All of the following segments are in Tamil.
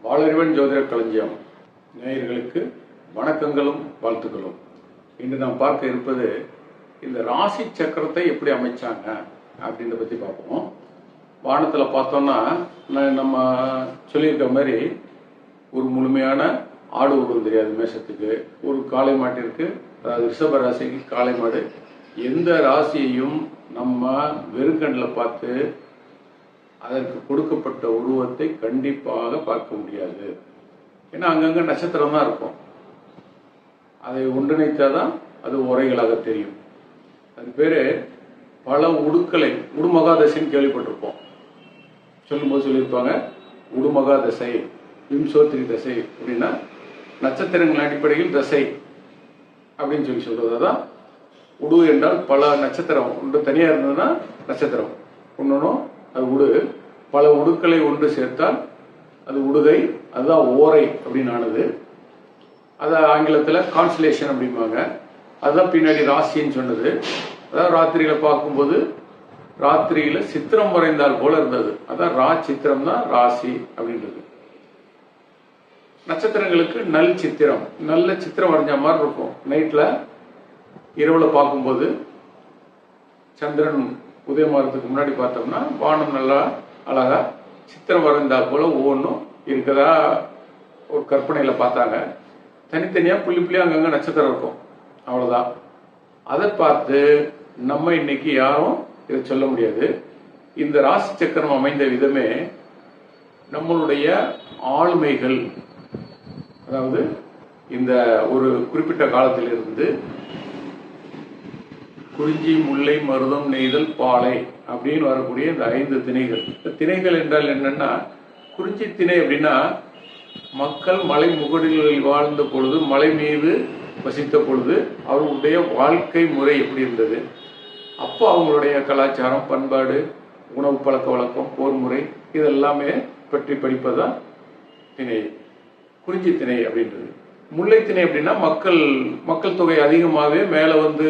வாளறிவன் ஜோதிட களஞ்சியம் நேயர்களுக்கு வணக்கங்களும் வாழ்த்துக்களும். இன்று நாம் பார்க்க இருப்பது இந்த ராசி சக்கரத்தை எப்படி அமைச்சாங்க அப்படின்றத பற்றி பார்ப்போம். வானத்தில் பார்த்தோம்னா நம்ம சொல்லியிருக்க மாதிரி ஒரு முழுமையான ஆடு உருவம் தெரியாது மேஷத்துக்கு, ஒரு காளை மாட்டிற்கு, அதாவது ரிஷப ராசிக்கு காளை மாடு. எந்த ராசியையும் நம்ம வெறுக்கண்ணில் பார்த்து அதற்கு கொடுக்கப்பட்ட உருவத்தை கண்டிப்பாக பார்க்க முடியாது. ஏன்னா அங்கங்கே நட்சத்திரம் தான் இருக்கும். அதை ஒன்றிணைத்தாதான் அது உரைகளாக தெரியும். அது பேர் பல உடுக்களை உடுமகாதசைன்னு கேள்விப்பட்டிருப்போம். சொல்லும்போது சொல்லியிருப்பாங்க உடுமகா தசை, விம்சோத்திரி தசை அப்படின்னா நட்சத்திரங்கள் அடிப்படையில் தசை அப்படின்னு சொல்றது தான். உடு என்றால் பல நட்சத்திரம் ஒன்று தனியாக இருந்ததுன்னா நட்சத்திரம், ஒன்றும் அது உடு. பல உடுக்களை ஒன்று சேர்த்தால் அது உடுகை, அதுதான் ஓரை அப்படின்னு ஆனது. அதை ஆங்கிலத்தில் கான்ஸ்டலேஷன் அப்படிம்பாங்க. அதுதான் பின்னாடி ராசின்னு சொன்னது. அதாவது ராத்திரியில பார்க்கும்போது ராத்திரியில சித்திரம் வரைந்தால் போல இருந்தது. அதான் ரா சித்திரம் தான் ராசி அப்படின்றது. நட்சத்திரங்களுக்கு நல் சித்திரம், நல்ல சித்திரம் வரைஞ்ச மாதிரி இருக்கும். நைட்ல இரவுல பார்க்கும்போது சந்திரன் உதயமாகிறதுக்கு முன்னாடி பார்த்தோம்னா வானம் நல்லா அழகா சித்திரம் வரைந்தா போல ஒவ்வொன்றும் இருக்கதா ஒரு கற்பனையில பார்த்தாங்க. தனித்தனியா புள்ளி புள்ளி அங்கங்க நட்சத்திரம் இருக்கும், அவ்வளவுதான். அதை பார்த்து நம்ம இன்னைக்கு யாரும் இதை சொல்ல முடியாது. இந்த ராசி சக்கரம் அமைந்த விதமே நம்மளுடைய ஆளுமைகள், அதாவது இந்த ஒரு குறிப்பிட்ட காலத்திலிருந்து குறிஞ்சி, முல்லை, மருதம், நெய்தல், பாலை அப்படின்னு வரக்கூடிய இந்த 5 திணைகள். இந்த திணைகள் என்றால் என்னன்னா, குறிஞ்சி திணை அப்படின்னா மக்கள் மலை முகடுகளில் வாழ்ந்த பொழுது, மலை மீது வசித்த பொழுது அவர்களுடைய வாழ்க்கை முறை எப்படி இருந்தது, அப்போ அவங்களுடைய கலாச்சாரம், பண்பாடு, உணவு பழக்க வழக்கம், போர் முறை இதெல்லாமே பற்றி படிப்பதுதான் திணை, குறிஞ்சி திணை அப்படின்றது. முல்லை திணை அப்படின்னா மக்கள் தொகை அதிகமாகவே மேலே வந்து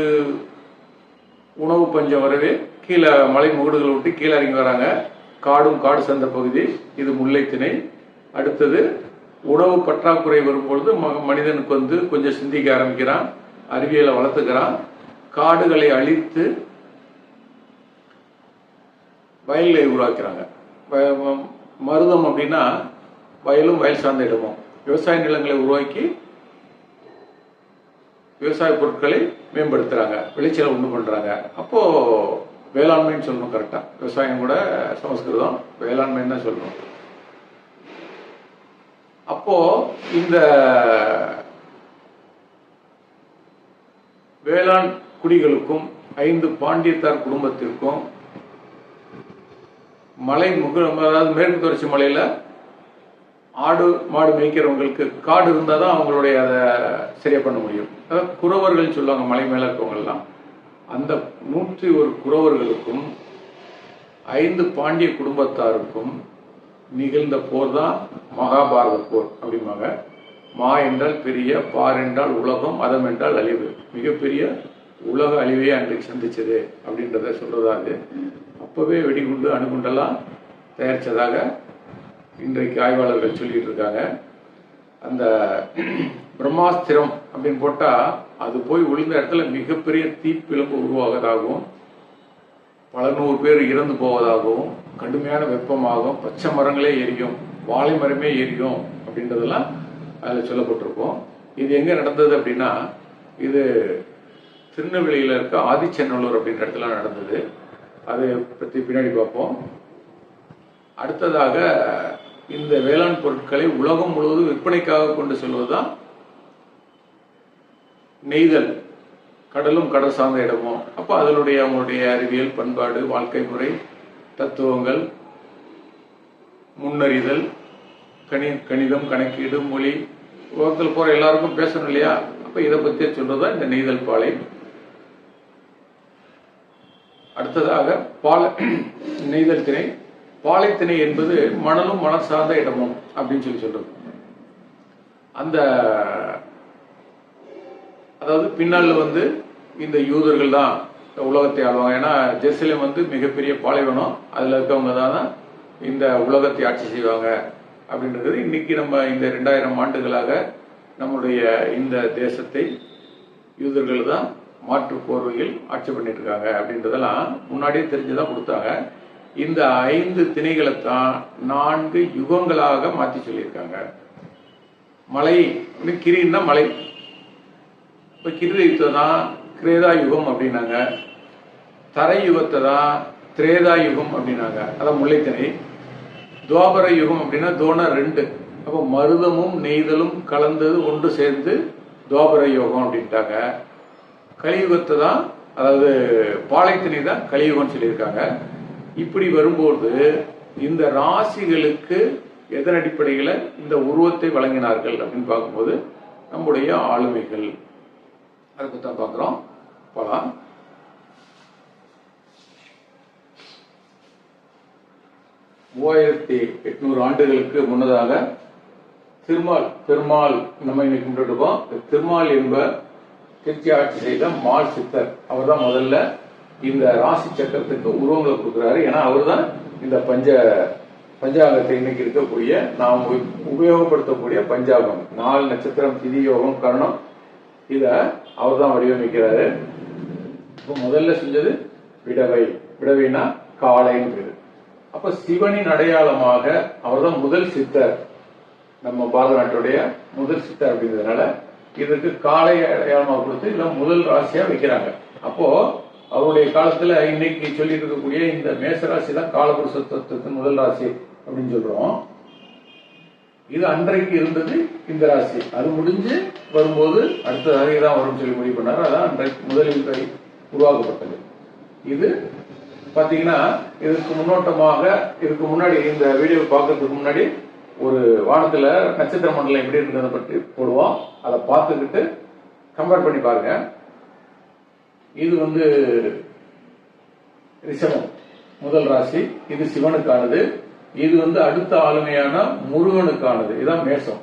உணவு பஞ்சம் வரவே கீழே மலை முகடுகளை விட்டு கீழே இறங்கி வராங்க. காடு சேர்ந்த பகுதி, இது முல்லை திணை. அடுத்தது உணவு பற்றாக்குறை வரும்பொழுது மனிதனுக்கு வந்து கொஞ்சம் சிந்திக்க ஆரம்பிக்கிறான், அறிவியலை வளர்த்துக்கிறான், காடுகளை அழித்து வயல்களை உருவாக்குறாங்க. மருதம் அப்படின்னா வயலும் வயல் சார்ந்த இடமும், விவசாய நிலங்களை உருவாக்கி விவசாய பொருட்களை மேம்படுத்துறாங்க, விளைச்சலை உண்டு பண்றாங்க. அப்போ வேளாண்மைன்னு சொல்லணும். கரெக்டா, விவசாயம் கூட சமஸ்கிருதம், வேளாண்மைன்னு தான் சொல்லணும். அப்போ இந்த வேளாண் குடிகளுக்கும் 5 பாண்டியத்தார் குடும்பத்திற்கும் மலை அதாவது மேற்கு தொடர்ச்சி மலையில ஆடு மாடு மேய்க்கிறவங்களுக்கு காடு இருந்தால் தான் அவங்களுடைய அதை சரியா பண்ண முடியும். அதாவது குறவர்கள் சொல்லுவாங்க, மலை மேலே இருக்கவங்கெல்லாம். அந்த 101 குறவர்களுக்கும் 5 பாண்டிய குடும்பத்தாருக்கும் நிகழ்ந்த போர் தான் மகாபாரத போர் அப்படிம்பாங்க. மா என்றால் பெரிய, பார் என்றால் உலகம், அதம் என்றால் அழிவு. மிகப்பெரிய உலக அழிவையே அன்றைக்கு சந்திச்சது அப்படின்றத சொல்றதாது. அப்பவே வெடிகுண்டு அணுகுண்டெல்லாம் தயாரிச்சதாக இன்றைக்கு ஆய்வாளர்கள் சொல்லிட்டு இருக்காங்க. அந்த பிரம்மாஸ்திரம் அப்படின்னு போட்டா அது போய் விழுந்த இடத்துல மிகப்பெரிய தீப்பிழப்பு உருவாவதாகவும், பல 100 பேர் இறந்து போவதாகவும், கடுமையான வெப்பமாகும், பச்சை மரங்களே எரியும், வாழை மரமே எரியும் அப்படின்றதெல்லாம் அதில் சொல்லப்பட்டிருக்கும். இது எங்க நடந்தது அப்படின்னா, இது திருநெல்வேலியில் இருக்க ஆதிச்சநல்லூர் அப்படின்ற இடத்துல நடந்தது. அதை பற்றி பின்னாடி பார்ப்போம். அடுத்ததாக இந்த வேளாண் பொருட்களை உலகம் முழுவதும் விற்பனைக்காக கொண்டு செல்வதுதான் நெய்தல், கடலும் கடல் சார்ந்த இடமும். அப்போ அதனுடைய அவங்களுடைய அறிவியல், பண்பாடு, வாழ்க்கை முறை, தத்துவங்கள், முன்னறிதல், கணிதம், கணக்கீடு, மொழி, உலகத்தில் போற எல்லாருக்கும் பேசணும் இல்லையா? அப்போ இதை பற்றி சொல்றதுதான் இந்த நெய்தல் பாலை. அடுத்ததாக நெய்தல் திணை. பாலைத்திணை என்பது மணலும் மணல் சார்ந்த இடமும் அப்படின்னு சொல்றது. அந்த அதாவது பின்னால வந்து இந்த யூதர்கள் தான் உலகத்தை ஆளுவாங்க. ஏன்னா ஜெருசலேம் வந்து மிகப்பெரிய பாலைவனம், அதுல இருக்கவங்க தான் இந்த உலகத்தை ஆட்சி செய்வாங்க அப்படின்றது இன்னைக்கு நம்ம இந்த 2000 ஆண்டுகளாக நம்முடைய இந்த தேசத்தை யூதர்கள் தான் மாற்று போர்வையில் ஆட்சி பண்ணிட்டு இருக்காங்க அப்படின்றதெல்லாம் முன்னாடியே தெரிஞ்சுதான் கொடுத்தாங்க. இந்த 5 திணைகளைத்தான் 4 யுகங்களாக மாற்றி சொல்லியிருக்காங்க. மலை கிரின்னா மலை, இப்போ கிரி யுகத்தை தான் கிரேதா யுகம் அப்படின்னாங்க. தரை யுகத்தை தான் திரேதா யுகம் அப்படின்னாங்க, அதான் முல்லைத்திணை. துவாபர யுகம் அப்படின்னா தோண 2, அப்போ மருதமும் நெய்தலும் கலந்தது ஒன்று சேர்ந்து துவாபர யுகம் அப்படின்ட்டாங்க. கலியுகத்தை தான், அதாவது பாலைத்திணை தான் கலியுகம்னு சொல்லியிருக்காங்க. இப்படி வரும்போது இந்த ராசிகளுக்கு எதன் அடிப்படையில் இந்த உருவத்தை வழங்கினார்கள் அப்படின்னு பார்க்கும்போது நம்முடைய ஆளுமைகள், அதை பற்றி தான் பார்க்குறோம். போகலாம். 3800 ஆண்டுகளுக்கு முன்னதாக பெருமாள் நம்ம இன்னைக்கு கும்பிட்டு இருக்கோம். திருமால் என்ப திருச்சி ஆட்சி செய்த மால் சித்தர், அவர் தான் முதல்ல இந்த ராசி சக்கரத்துக்கு உருவங்களை கொடுக்குறாரு. ஏன்னா அவர் தான் இந்த பஞ்சாங்கத்தை இன்னைக்கு இருக்கக்கூடிய நாம் உபயோகப்படுத்தக்கூடிய பஞ்சாங்கம், 4 நட்சத்திரம், திதி யோகம், கரணம், இத அவர் தான் வடிவமைக்கிறாரு. இப்போ முதல்ல செஞ்சது விடவைனா காளைன்னு பேரு. அப்ப சிவனின் அடையாளமாக அவர் தான் முதல் சித்தர், நம்ம பாரத நாட்டுடைய முதல் சித்தர் அப்படிங்கிறதுனால இதுக்கு காளை அடையாளமாக கொடுத்து இல்ல முதல் ராசியா வைக்கிறாங்க. அப்போ அவருடைய காலத்துல இன்னைக்கு சொல்லி இருக்கக்கூடிய இந்த மேசராசி தான் காலபுருஷ தத்துவத்தின் முதல் ராசி அப்படின்னு சொல்றோம். இது அன்றைக்கு இருந்தது இந்த ராசி. அது முடிஞ்சு வரும்போது அடுத்த ராசி தான் வரும் சொல்லி முடிவு பண்ணாரு. அதான் அன்றைக்கு முதலில் உருவாக்கப்பட்டது. இது பாத்தீங்கன்னா இதுக்கு முன்னோட்டமாக, இதுக்கு முன்னாடி இந்த வீடியோ பார்க்கறதுக்கு முன்னாடி ஒரு வானத்துல நட்சத்திர மண்டலம் எப்படி இருக்கிறத பற்றி போடுவோம். அதை பார்த்துக்கிட்டு கம்பேர் பண்ணி பாருங்க. இது ரிஷபம் முதல் ராசி, இது சிவனுக்கானது. இது அடுத்த ஆளுமையான முருகனுக்கானது, இதுதான் மேசம்.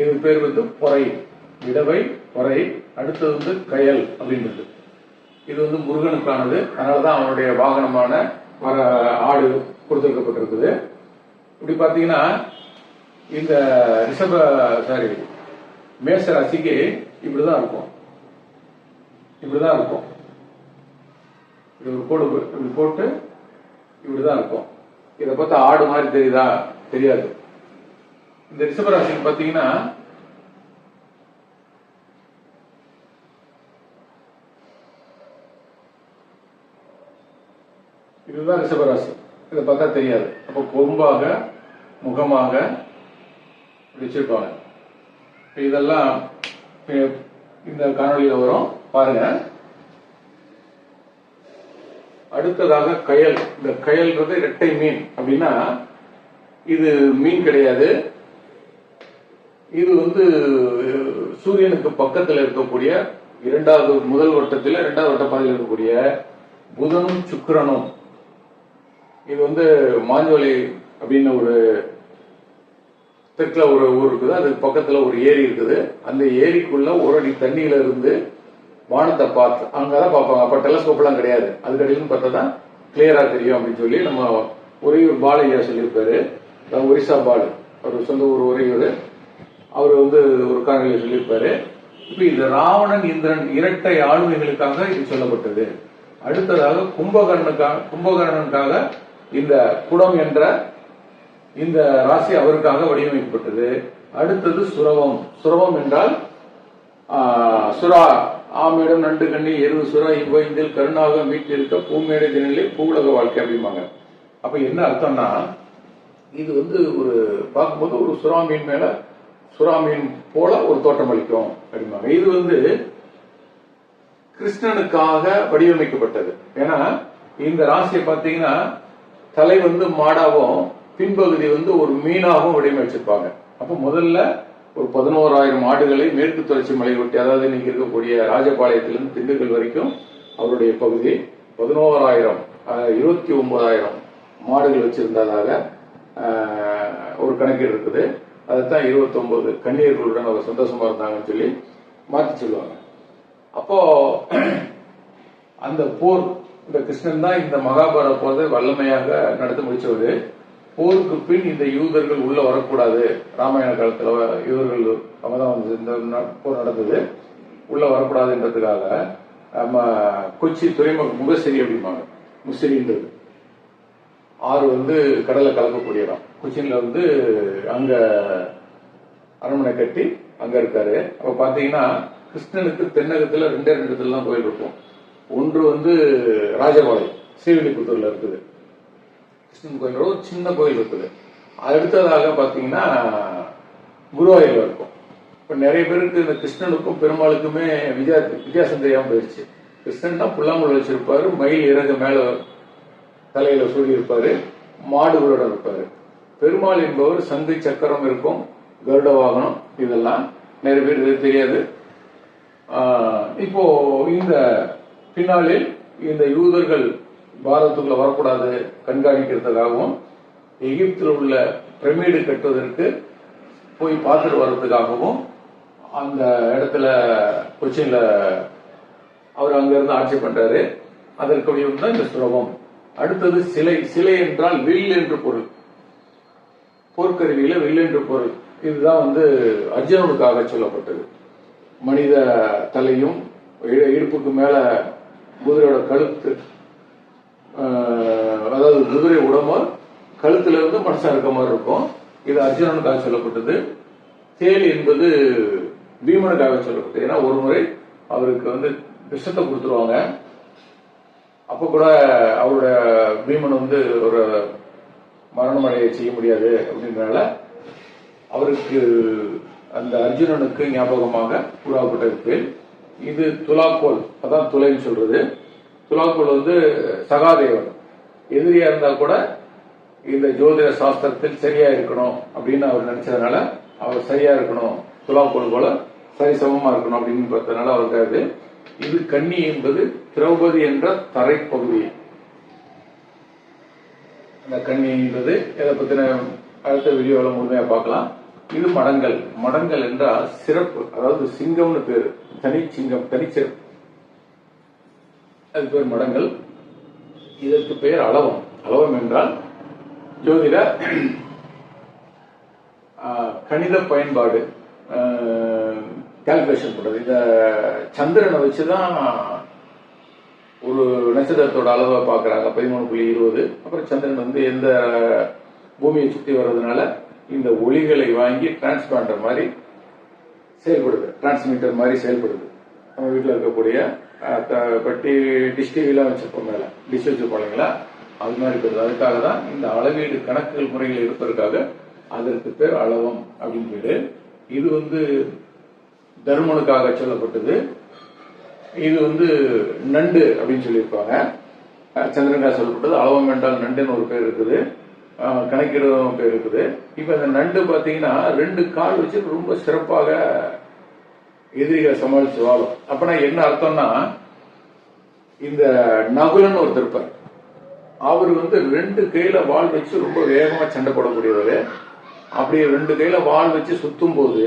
இது பேர் பொறை, விடவை பொறை. அடுத்தது கயல் அப்படின்றது. இது முருகனுக்கானது. அதனாலதான் அவனுடைய வாகனமான ஆடு கொடுத்திருக்கப்பட்டிருக்குது. இப்படி பாத்தீங்கன்னா இந்த மேச ராசிக்கு இப்படிதான் இருக்கும். இப்படிதான் இருக்கும். இது ஒரு கோடு இப்படி போட்டு இப்படிதான் இருக்கும். இதை பார்த்தா ஆடு மாதிரி தெரியுதா? தெரியாது. இந்த ரிஷபராசிக்கு பாத்தீங்கன்னா இதுதான் ரிஷபராசி. இதை பார்த்தா தெரியாது. அப்போ கொம்பாக முகமாக வச்சிருப்பாங்க. இதெல்லாம் இந்த காணொலியில வரும் பாருங்க. அடுத்ததாக கயல். இந்த கயல்ன்றது இரட்டை மீன் அப்படின்னா இது மீன் கிடையாது. இது சூரியனுக்கு பக்கத்தில் இருக்கக்கூடிய முதல் வட்டத்தில் 2வது வட்ட பாதையில் இருக்கக்கூடிய புதனும் சுக்கிரனும். இது மாஞ்சோலை அப்படின்னு ஒரு தெற்குல ஒரு ஊர் இருக்குது. அது பக்கத்துல ஒரு ஏரி இருக்குது. அந்த ஏரிக்குள்ள ஒரு அடி தண்ணியில இருந்து வானத்தை பார்த்து அங்கதான் பார்ப்பாங்க. அப்ப டெலஸ்கோப் எல்லாம் கிடையாது. அதுக்கடியிலும் பார்த்தா தான் கிளியரா தெரியும் அப்படின்னு சொல்லி நம்ம ஒரையூர் பாலையா சொல்லியிருப்பாரு. ஒரிசா பாலு, அவர் சொந்த ஊர் ஒரையூர். அவர் ஒரு காணொலியில சொல்லியிருப்பாரு. இப்ப இந்த ராவணன் இந்திரன் இரட்டை ஆளுமைகளுக்காக இது சொல்லப்பட்டது. அடுத்ததாக கும்பகர்ணனுக்காக இந்த குடம் என்ற இந்த ராசி அவருக்காக வடிவமைக்கப்பட்டது. அடுத்தது சுரவம் என்றால் சுறா, ஆமேடம், நண்டு கண்ணி, எருவு, சுறா, இவ்வைந்தில் கருணாக மீட்டிருக்க பூமேடை தினிலே பூவுலக வாழ்க்கை அப்படிம்பாங்க. அப்ப என்ன அர்த்தம்னா இது ஒரு பார்க்கும்போது ஒரு சுறா மீன் மேல சுறா மீன் போல ஒரு தோட்டம் அளிக்கும் அப்படிம்பாங்க. இது கிருஷ்ணனுக்காக வடிவமைக்கப்பட்டது. ஏன்னா இந்த ராசியை பார்த்தீங்கன்னா தலை மாடாவும் பின்பகுதி ஒரு மீனாகவும் வடிவமைச்சிருப்பாங்க. அப்ப முதல்ல ஒரு 11,000 ஆடுகளை மேற்கு தொடர்ச்சி மலை ஒட்டி, அதாவது இன்னைக்கு இருக்கக்கூடிய ராஜபாளையத்திலிருந்து திண்டுக்கல் வரைக்கும் அவருடைய பகுதி 11,000 29,000 மாடுகள் வச்சிருந்ததாக ஒரு கணக்கீடு இருக்குது. அதுதான் 29 கன்னியர்களுடன் அவர் சந்தோஷமா இருந்தாங்கன்னு சொல்லி மாற்றி சொல்லுவாங்க. அப்போ அந்த போர், இந்த கிருஷ்ணன் தான் இந்த மகாபாரத போரை வல்லமையாக நடத்த முடிச்சவர். போருக்கு பின் இந்த யூதர்கள் உள்ள வரக்கூடாது. ராமாயண காலத்துல யூதர்கள் அவங்கதான் வந்து இந்த போர் நடந்தது, உள்ள வரக்கூடாதுன்றதுக்காக நம்ம கொச்சி துறைமுக முகசரி அப்படிம்பாங்க. முசிறின்றது ஆறு வந்து கடலை கலக்கக்கூடிய இடம். கொச்சின்ல வந்து அங்க அரண்மனை கட்டி அங்க இருக்காரு. அப்ப பாத்தீங்கன்னா கிருஷ்ணனுக்கு தென்னகத்துல ரெண்டு இடத்துல தான் கோயில் இருக்கும். ஒன்று வந்து ராஜபாளையம் ஸ்ரீவில்லிபுத்தூர்ல இருக்குது கிருஷ்ணன் கோயில், ஒரு சின்ன கோயில் இருக்குது. அடுத்ததாக பாத்தீங்கன்னா குருவாயூர்ல இருக்கும். இப்ப நிறைய பேருக்கு இந்த கிருஷ்ணனுக்கும் பெருமாளுக்குமே வித்தியாசம் தெரியாம போயிடுச்சு. கிருஷ்ணன் தான் புல்லாங்குழல் வச்சிருப்பாரு, மயில் இறகு மேல தலையில சூழி இருப்பாரு, மாடுகளோட இருப்பாரு. பெருமாள் என்பவர் சங்கு சக்கரம் இருக்கும், கருட வாகனம், இதெல்லாம் நிறைய பேருக்கு தெரியாது. இப்போ இந்த பின்னாளில் இந்த யூதர்கள் பாரதத்துக்குள்ள வரக்கூடாது கண்காணிக்கிறதுக்காகவும் எகிப்தில் உள்ள பிரமிடு கட்டுவதற்கு போய் பார்த்துட்டு வர்றதுக்காகவும் அந்த இடத்துல கொச்சின்ல அவர் அங்கிருந்து ஆட்சி பண்றாரு. அதற்கு தான் இந்த ஸ்லோகம். அடுத்தது சிலை. சிலை என்றால் வில் என்று பொருள். போர்க்கருவியில வில் என்று பொருள். இதுதான் வந்து அர்ஜுனனுக்காக சொல்லப்பட்டது. மனித தலையும் இடுப்புக்கு மேல குதிரையோட கழுத்து, அதாவது குதிரை உடம்பு கழுத்துல இருந்து மனுஷன் இருக்க மாதிரி இருக்கும். இது அர்ஜுனனுக்காக சொல்லப்பட்டது. தேல் என்பது பீமனுக்காக சொல்லப்பட்டது. ஏன்னா ஒரு முறை அவருக்கு வந்து விஷத்தை கொடுத்துருவாங்க. அப்ப கூட அவரோட பீமன் வந்து ஒரு மரணமடைய செய்ய முடியாது அப்படின்றனால அவருக்கு அந்த அர்ஜுனனுக்கு ஞாபகமாக உருவாக்கப்பட்ட பேர். இது துலாக்கோல், அதான் துளைன்னு சொல்றது. துலாக்கோல் வந்து சகாதேவன் எதிரியா இருந்தா கூட இந்த ஜோதிட சாஸ்திரத்தில் சரியா இருக்கணும் அப்படின்னு அவர் நினைச்சதுனால அவர் சரியா இருக்கணும், துலாக்கோல் போல சரி சமமா இருக்கணும் அப்படின்னு பார்த்ததுனால அவருக்காது. இது கன்னி என்பது திரௌபதி என்ற தரைப்பகுதி. அந்த கன்னி என்பது இதை பத்தின அடுத்த வீடியோவில் முழுமையா பார்க்கலாம். இது மடங்கள். மடங்கள் என்றால் சிறப்பு, அதாவது சிங்கம்னு பேரு, தனிச்சிங்கம், தனிச்சிறப்பு, அது பேர் மடங்கள். இதற்கு பெயர் அளவம். அளவம் என்றால் ஜோதிட கணித பயன்பாடு, கால்குலேஷன் பண்றது. இந்த சந்திரனை வச்சுதான் ஒரு நட்சத்திரத்தோட அளவை பாக்குறாங்க, 13.20. அப்புறம் சந்திரன் வந்து எந்த பூமியை சுத்தி வர்றதுனால இந்த ஒளிகளை வாங்கி டிரான்ஸ்பாண்டர் மாதிரி செயல்படுது, டிரான்ஸ்மிட்டர் மாதிரி செயல்படுது. நம்ம வீட்டில் இருக்கக்கூடிய பட்டி டிஷ் டிவிலாம் வச்சிருப்போம், மேல டிஷ் வச்சிருப்போம் இல்லைங்களா, அது மாதிரி இருக்கிறது. அதுக்காக தான் இந்த அளவீடு கணக்குகள் முறைகள் இருப்பதற்காக அதற்கு பேர் அளவம் அப்படின்னு பேரு. இது வந்து தர்மனுக்காக சொல்லப்பட்டது. இது வந்து நண்டு அப்படின்னு சொல்லியிருப்பாங்க. சந்திரனுக்காக சொல்லப்பட்டது. அளவம் என்றால் நண்டுன்னு ஒரு பேர் இருக்குது, கணக்கிடும் பேர் இருக்குது. இப்ப இந்த நண்டு பாத்தீங்கன்னா 2 கால் வச்சு ரொம்ப சிறப்பாக எதிரிகளை சமாளிச்சு வாழும். அப்பனா என்ன அர்த்தம்னா, இந்த நகுலன் ஒருத்தர் இருப்பார், அவர் வந்து 2 கையில வாள் வச்சு ரொம்ப வேகமா சண்டை போடக்கூடியவர். அப்படி 2 கையில வாள் வச்சு சுத்தும் போது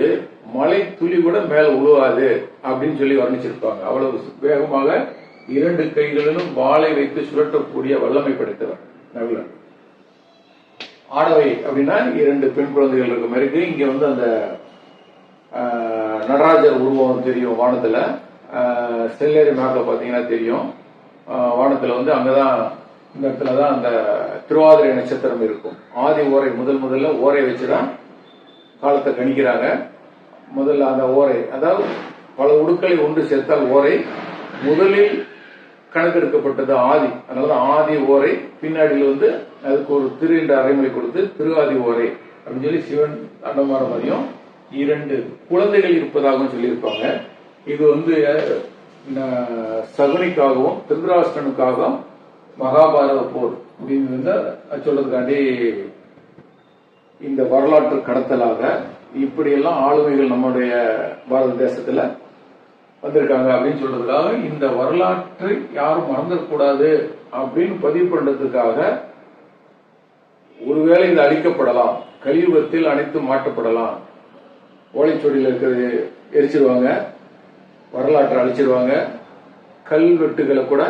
மலை துளி கூட மேல உழுவாது அப்படின்னு சொல்லி வர்ணிச்சிருப்பாங்க. அவ்வளவு வேகமாக 2 கைகளிலும் வாளை வைத்து சுழற்றக்கூடிய வல்லமை படைத்தவர் நகுலன். ஆடவை அப்படின்னா 2 பெண் குழந்தைகள் இருக்க மாதிரி. இங்க வந்து அந்த நடராஜர் உருவம் தெரியும் வானத்துல, செல்லேரி மேப்ல பாத்தீங்கன்னா தெரியும். வானத்துல வந்து அங்கதான், இந்த இடத்துலதான் அந்த திருவாதிரை நட்சத்திரம் இருக்கும். ஆதி ஓரை, முதல்ல ஓரை வச்சுதான் காலத்தை கணிக்கிறாங்க. முதல்ல அந்த ஓரை, அதாவது பல உடுக்களை ஒன்று சேர்த்தால் ஓரை, முதலில் கணக்கெடுக்கப்பட்டது ஆதி. அதனாலதான் ஆதி ஓரை. பின்னாடியில் வந்து அதுக்கு ஒரு திரு என்ற அரைமொழி கொடுத்து திரு ஆதி ஓரை அப்படின்னு சொல்லி சிவன் அண்டமார மாதிரியும் 2 குழந்தைகள் இருப்பதாகவும் சொல்லியிருப்பாங்க. இது வந்து சகுனிக்காகவும் திருதராஷ்டிரனுக்காகவும் மகாபாரத போர் அப்படின்னு சொல்றதுக்காண்டி இந்த வரலாற்று கடத்தலாக இப்படியெல்லாம் ஆளுமைகள் நம்முடைய பாரத தேசத்துல வந்திருக்காங்க அப்படின்னு சொல்றதுக்காக, இந்த வரலாற்றை யாரும் மறந்துடக்கூடாது அப்படின்னு பதிவு பண்றதுக்காக, ஒருவேளை இது அழிக்கப்படலாம், கலியுகத்தில் அனைத்து மாற்றப்படலாம், ஓலைச்சுவடியில் இருக்கிறது எரிச்சிருவாங்க, வரலாற்றை அழிச்சிருவாங்க, கல்வெட்டுகளை கூட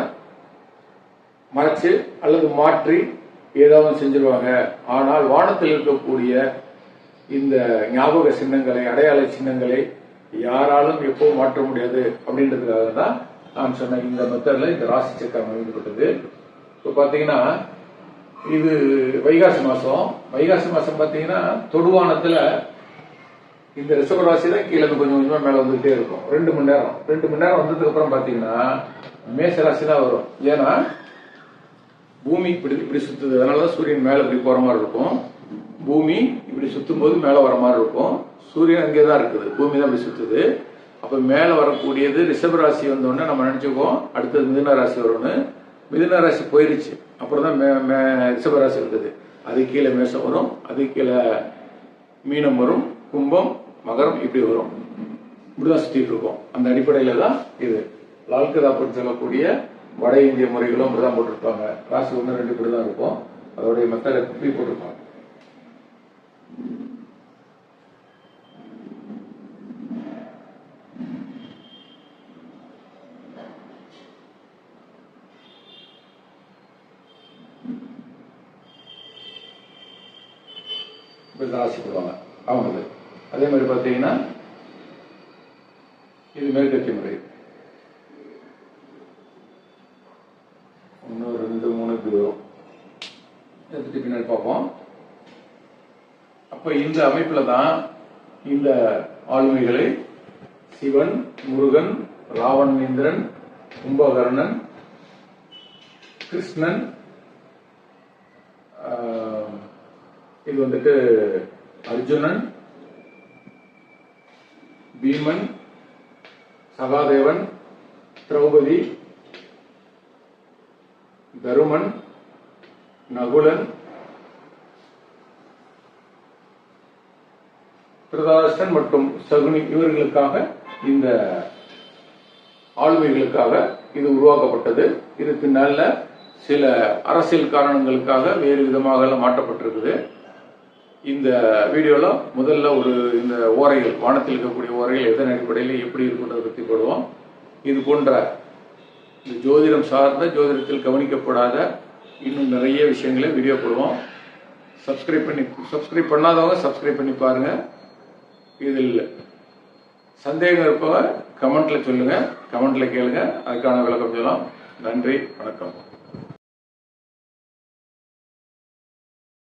மறைச்சு அல்லது மாற்றி ஏதாவது செஞ்சிருவாங்க. ஆனால் வானத்தில் இருக்கக்கூடிய இந்த ஞாபக சின்னங்களை, அடையாள சின்னங்களை யாராலும் எப்பவும் மாற்ற முடியாது அப்படின்றதுக்காக தான் நான் சொன்ன இந்த மெத்தட்ல இந்த ராசி சக்கரம் அமைக்கப்பட்டது. இப்போ பார்த்தீங்கன்னா இது வைகாசி மாசம் பார்த்தீங்கன்னா தொடுவானத்துல இந்த ரிஷப ராசி தான் கீழே கொஞ்சம் கொஞ்சமா மேல வந்துகிட்டே இருக்கும். 2 மணி நேரம் வந்ததுக்கு அப்புறம் பாத்தீங்கன்னா மேச ராசி தான் வரும். ஏன்னா பூமி இப்படி சுத்துது, அதனாலதான் சூரியன் மேல இப்படி போற மாதிரி இருக்கும். பூமி இப்படி சுத்தும் போது மேல வர மாதிரி இருக்கும். சூரியன் அங்கேதான் இருக்குது, பூமி தான் இப்படி சுத்துது. அப்ப மேல வரக்கூடியது ரிஷப ராசி வந்தோடனே நம்ம நினைச்சுக்குவோம் அடுத்தது மிதுன ராசி வரும்னு. மிதுன ராசி போயிருச்சு, அப்புறம் தான் ரிஷப ராசி இருந்தது. அது கீழே மேசம் வரும், அது கீழே மீனம் வரும், கும்பம், மகரம் இப்படி வரும். இப்படிதான் சுத்திட்டு இருக்கோம். அந்த அடிப்படையில தான் இது லால்கதாப்பட்டு சொல்லக்கூடிய வட இந்திய முறைகளும் இப்படிதான் போட்டிருப்பாங்க. ராசி 1, 2 இப்படிதான் இருக்கும். அதோடைய மெத்தட் இப்படி போட்டிருப்பாங்க. ராசி போடுவாங்க அவங்களுக்கு. அதே மாதிரி பார்த்தீங்கன்னா இது மேற்கத்திய முறை. 1, 2, 3 இப்படி வரும். எடுத்துட்டு பின்னாடி பார்ப்போம். அப்ப இந்த அமைப்புல தான் இந்த ஆளுமைகளை சிவன், முருகன், ராவணேந்திரன், கும்பகர்ணன், கிருஷ்ணன், இது வந்துட்டு அர்ஜுனன், பீமன், சகாதேவன், திரௌபதி, தருமன், நகுலன், திருதராஷ்டிரன் மற்றும் சகுனி இவர்களுக்காக இந்த ஆளுமைகளுக்காக இது உருவாக்கப்பட்டது. இது பின்னால சில அரசியல் காரணங்களுக்காக வேறு விதமாக மாற்றப்பட்டிருக்குது. இந்த வீடியோல முதல்ல இந்த ஓரைகள், வானத்தில் இருக்கக்கூடிய ஓரைகள் எதன் அடிப்படையில் எப்படி இருக்குன்றதை பற்றி போடுவோம். இது போன்ற இந்த ஜோதிடம் சார்ந்த, ஜோதிடத்தில் கவனிக்கப்படாத இன்னும் நிறைய விஷயங்களை வீடியோ போடுவோம். சப்ஸ்கிரைப் பண்ணாதவங்க சப்ஸ்கிரைப் பண்ணி பாருங்க. இதில் சந்தேகம் இருப்பவங்க கமெண்ட்ல சொல்லுங்க, கமெண்ட்ல கேளுங்க, அதுக்கான விளக்கம் சொல்லலாம். நன்றி, வணக்கம்.